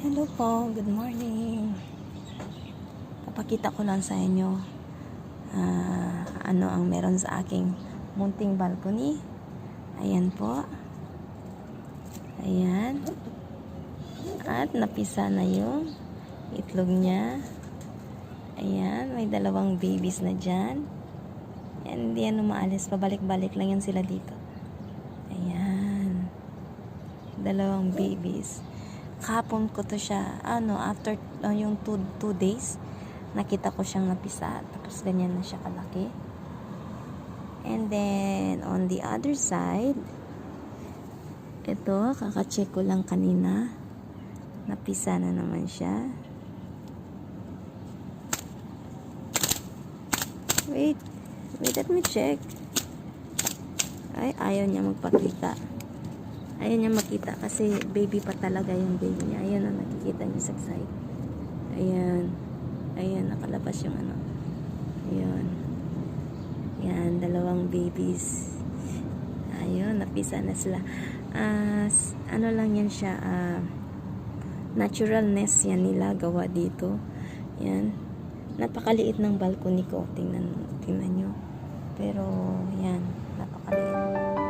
Hello po, good morning. Papakita ko lang sa inyo ano ang meron sa aking munting balcony. Ayan po. Ayan. At napisa na yung itlog niya. Ayan, may dalawang babies na dyan. Ayan, hindi yan umaalis. Pabalik-balik lang yan sila dito. Ayan. Dalawang babies. Kahapon ko to siya, after yung 2 days, nakita ko siyang napisa. Tapos ganyan na siya kalaki. And then, on the other side, ito, kakacheck ko lang kanina. Napisa na naman siya. Wait, let me check. Ay, ayaw niya magpakita. Ayaw niya makita kasi baby pa talaga yung baby niya. Ayan ang nakikita niyo sa side. Ayan. Ayan, nakalabas yung ano. Ayan. Ayan, dalawang babies. Ayun, napisa na sila. Ano lang yan siya, natural nest yan nila gawa dito. Ayan. Napakaliit ng balcony ko. Tingnan nyo. Pero, yan. Napakaliit.